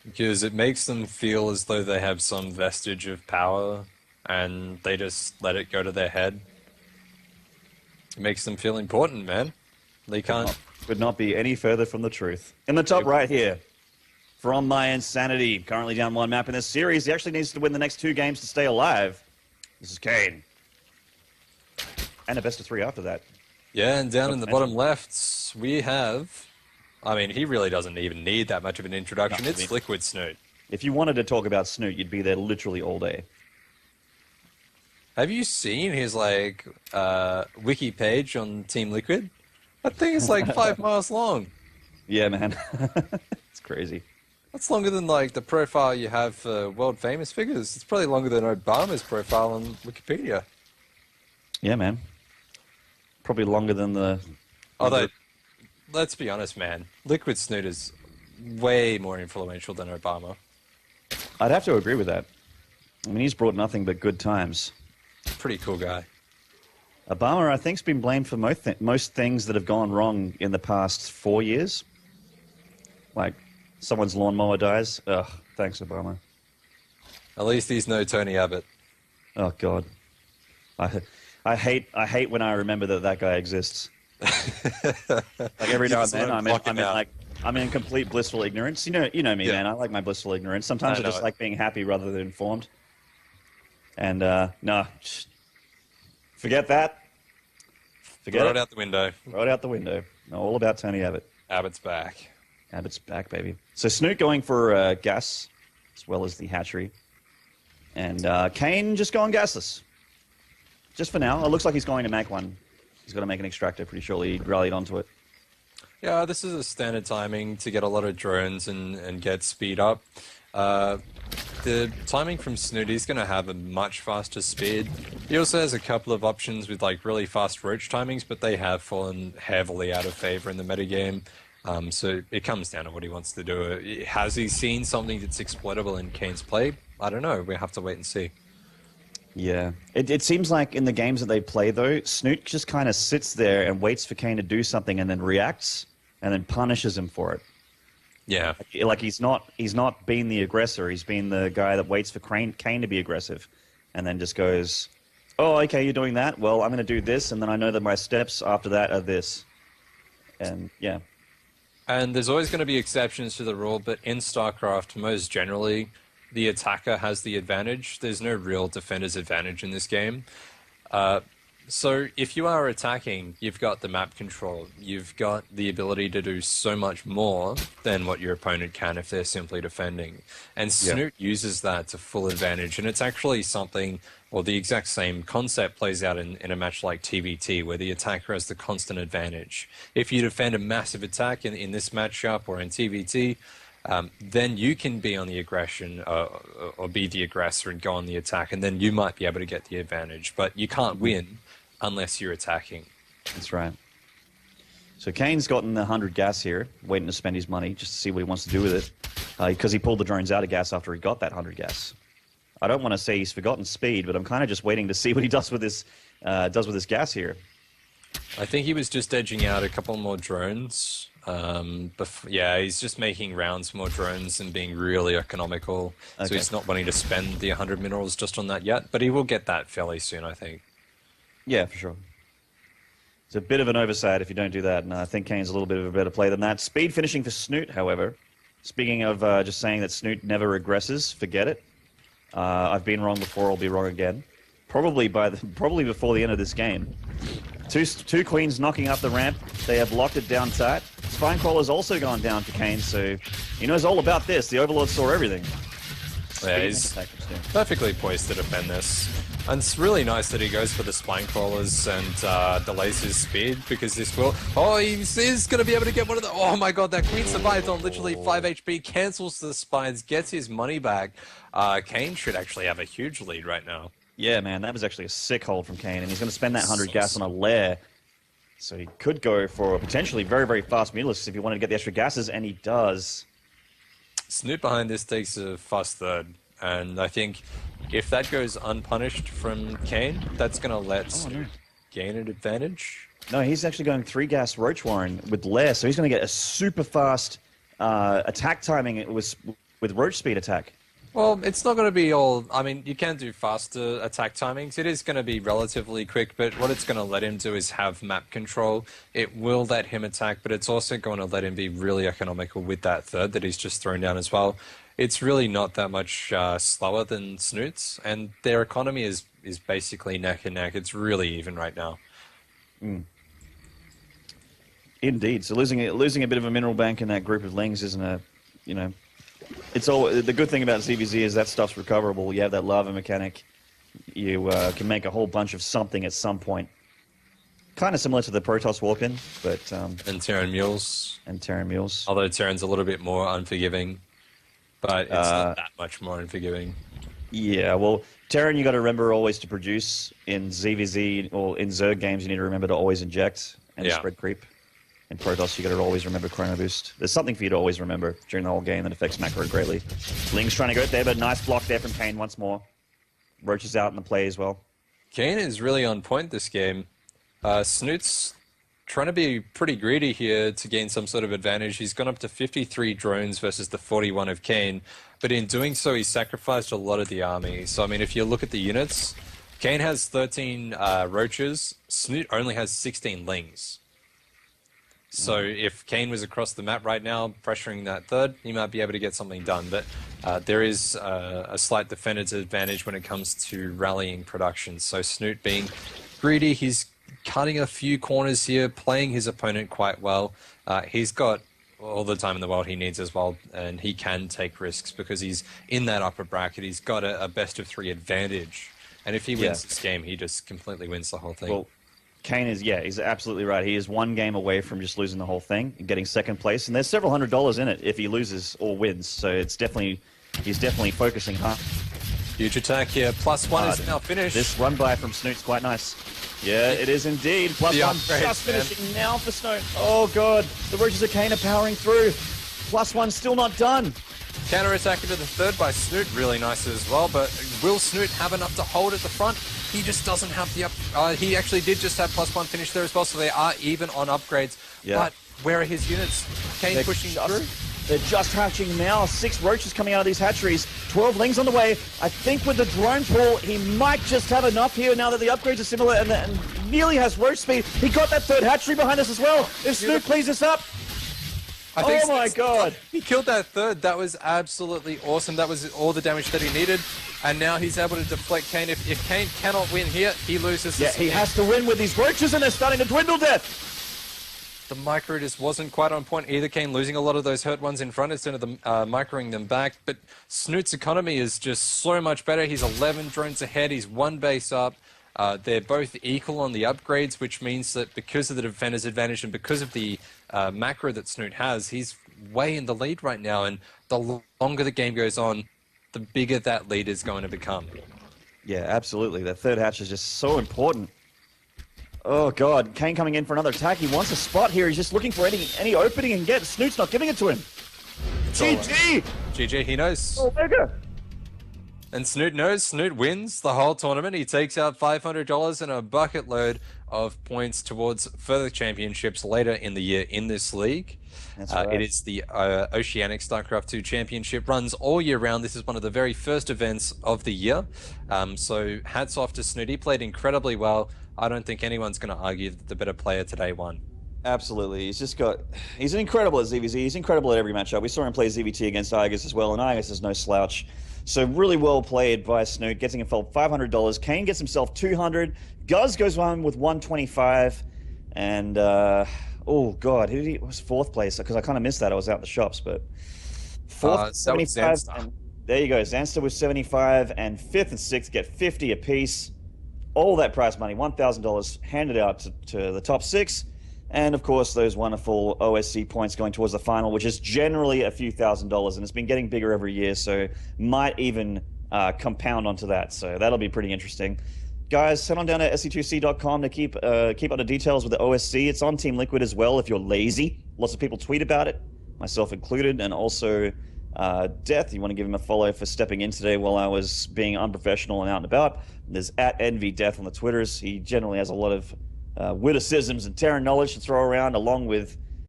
because it makes them feel as though they have some vestige of power and they just let it go to their head. It makes them feel important, man. They can't. Could not be any further from the truth. In the top right here, from my insanity, currently down one map in this series, he actually needs to win the next 2 games to stay alive. This is Kane. And a best of 3 after that. Yeah, and down in the bottom left, we have. I mean, he really doesn't even need that much of an introduction. No, It's Liquid Snute. If you wanted to talk about Snute, you'd be there literally all day. Have you seen his wiki page on Team Liquid? That thing is like 5 miles long. Yeah, man. It's crazy. That's longer than like the profile you have for world famous figures. It's probably longer than Obama's profile on Wikipedia. Yeah, man. Probably longer than the... Although, let's be honest, man. Liquid Snute is way more influential than Obama. I'd have to agree with that. I mean, he's brought nothing but good times. Pretty cool guy. Obama, I think, has been blamed for most things that have gone wrong in the past 4 years. Like, someone's lawnmower dies. Ugh, thanks, Obama. At least he's no Tony Abbott. Oh, God. I hate when I remember that guy exists. Like, every now and then, I'm in complete blissful ignorance. You know me, man. I like my blissful ignorance. Sometimes I just like being happy rather than informed. And, no, forget that. Forget Throw it out the window. Throw it out the window. All about Tony Abbott. Abbott's back. Abbott's back, baby. So Snute going for gas, as well as the hatchery. And Kane just going gasless. Just for now. It looks like he's going to make one. He's got to make an extractor pretty surely. He rallied onto it. Yeah, this is a standard timing to get a lot of drones and get speed up. The timing from Snute is going to have a much faster speed. He also has a couple of options with like really fast roach timings, but they have fallen heavily out of favor in the metagame. So it comes down to what he wants to do. Has he seen something that's exploitable in Kane's play? I don't know. We have to wait and see. Yeah. It seems like in the games that they play, though, Snute just kind of sits there and waits for Kane to do something and then reacts and then punishes him for it. Yeah. Like he's not been the aggressor. He's been the guy that waits for Kane to be aggressive and then just goes, oh, okay, you're doing that? Well, I'm going to do this, and then I know that my steps after that are this. And, yeah. And there's always going to be exceptions to the rule, but in Starcraft, most generally, the attacker has the advantage. There's no real defender's advantage in this game. So if you are attacking, you've got the map control. You've got the ability to do so much more than what your opponent can if they're simply defending. And Snute uses that to full advantage. And it's actually something, or the exact same concept plays out in a match like TVT, where the attacker has the constant advantage. If you defend a massive attack in this matchup or in TVT, then you can be on the aggression or be the aggressor and go on the attack, and then you might be able to get the advantage. But you can't win unless you're attacking. That's right. So Kane's gotten the 100 gas here, waiting to spend his money just to see what he wants to do with it, because he pulled the drones out of gas after he got that 100 gas. I don't want to say he's forgotten speed, but I'm kind of just waiting to see what he does with this gas here. I think he was just edging out a couple more drones. Yeah, he's just making rounds more drones and being really economical. Okay. So he's not wanting to spend the 100 minerals just on that yet, but he will get that fairly soon, I think. Yeah, for sure. It's a bit of an oversight if you don't do that, and I think Kane's a little bit of a better play than that. Speed finishing for Snute, however. Speaking of just saying that Snute never regresses, forget it. I've been wrong before, I'll be wrong again. Probably before the end of this game. Two queens knocking up the ramp. They have locked it down tight. Spinecrawler's also gone down for Kane, so he knows all about this. The Overlord saw everything. Yeah, he's perfectly poised to defend this. And it's really nice that he goes for the spine crawlers and delays his speed, because this will... Oh, he's going to be able to get one of the... Oh my god, that queen survived on literally 5 HP, cancels the spines, gets his money back. Kane should actually have a huge lead right now. Yeah, man, that was actually a sick hold from Kane, and he's going to spend that 100 gas on a lair. So he could go for a potentially very, very fast Mutalisk if he wanted to get the extra gases, and he does. Snute behind this takes a fast third, and I think if that goes unpunished from Kane, that's going to let Snute gain an advantage. No, he's actually going 3 gas Roach Warren with lair, so he's going to get a super fast attack timing. It was with roach speed attack. Well, it's not going to be all. I mean, you can do faster attack timings. It is going to be relatively quick, but what it's going to let him do is have map control. It will let him attack, but it's also going to let him be really economical with that third that he's just thrown down as well. It's really not that much slower than Snoot's, and their economy is basically neck and neck. It's really even right now. Indeed. So losing a bit of a mineral bank in that group of lings isn't a, it's all the good thing about ZVZ is that stuff's recoverable. You have that lava mechanic. You can make a whole bunch of something at some point. Kind of similar to the Protoss walk-in, but And Terran Mules. Although Terran's a little bit more unforgiving, but it's not that much more unforgiving. Yeah, well, Terran, you got to remember always to produce. In ZVZ or in Zerg games, you need to remember to always inject and spread creep. In Protoss, you got to always remember Chrono Boost. There's something for you to always remember during the whole game that affects macro greatly. Ling's trying to go there, but nice block there from Kane once more. Roach is out in the play as well. Kane is really on point this game. Snoot's trying to be pretty greedy here to gain some sort of advantage. He's gone up to 53 drones versus the 41 of Kane, but in doing so, he sacrificed a lot of the army. So, I mean, if you look at the units, Kane has 13 roaches, Snute only has 16 lings. So if Kane was across the map right now, pressuring that third, he might be able to get something done. But there is a slight defender's advantage when it comes to rallying production. So Snute being greedy, he's cutting a few corners here, playing his opponent quite well. He's got all the time in the world he needs as well, and he can take risks because he's in that upper bracket. He's got a best of 3 advantage. And if he wins this game, he just completely wins the whole thing. Well, Kane is, he's absolutely right. He is one game away from just losing the whole thing and getting second place. And there's several $100s in it if he loses or wins. So he's definitely focusing hard. Huge attack here. +1 is now finished. This run by from Snoot's quite nice. Yeah, it is indeed. +1 just finishing now for Snoot. Oh, God. The Roaches of Kane are powering through. +1 still not done. Counter-attack into the third by Snute. Really nice as well. But will Snute have enough to hold at the front? He just doesn't have the up. He actually did just have +1 finish there as well, so they are even on upgrades. Yeah. But where are his units? Kane pushing through. They're just hatching now. 6 roaches coming out of these hatcheries. 12 lings on the way. I think with the drone pool, he might just have enough here now that the upgrades are similar and nearly has roach speed. He got that third hatchery behind us as well. If Snute cleans this up. Oh my God. He killed that third. That was absolutely awesome. That was all the damage that he needed. And now he's able to deflect Kane. If Kane cannot win here, he loses. Yeah, he has to win with these roaches and they're starting to dwindle death. The micro just wasn't quite on point either. Kane losing a lot of those hurt ones in front instead of them microing them back. But Snoot's economy is just so much better. He's 11 drones ahead. He's 1 base up. They're both equal on the upgrades, which means that because of the defender's advantage and because of the macro that Snute has, he's way in the lead right now. And the longer the game goes on, the bigger that lead is going to become. Yeah, absolutely. That third hatch is just so important. Oh, God. Kane coming in for another attack. He wants a spot here. He's just looking for any opening and get. Snoot's not giving it to him. GG! GG, he knows. Omega! And Snute knows. Snute wins the whole tournament. He takes out $500 and a bucket load of points towards further championships later in the year in this league. That's right. It is the Oceanic StarCraft 2 Championship. Runs all year round. This is one of the very first events of the year. So hats off to Snute. He played incredibly well. I don't think anyone's going to argue that the better player today won. Absolutely. He's incredible at ZVZ. He's incredible at every matchup. We saw him play ZVT against Igus as well, and Igus is no slouch. So really well played by Snute, getting himself $500. Kane gets himself $200. Guz goes home with $125. And, oh, God, who was 4th place? Because I kind of missed that. I was out in the shops, but 4th, 75. And there you go. Zanster was 75, and 5th and 6th get 50 apiece. All that prize money, $1,000, handed out to the top 6. And, of course, those wonderful OSC points going towards the final, which is generally a few $1,000s, and it's been getting bigger every year, so might even compound onto that. So that'll be pretty interesting. Guys, head on down to sc2c.com to keep up the details with the OSC. It's on Team Liquid as well if you're lazy. Lots of people tweet about it, myself included, and also Death. You want to give him a follow for stepping in today while I was being unprofessional and out and about. There's @EnvyDeath on the Twitters. He generally has a lot of witticisms and Terran knowledge to throw around, along with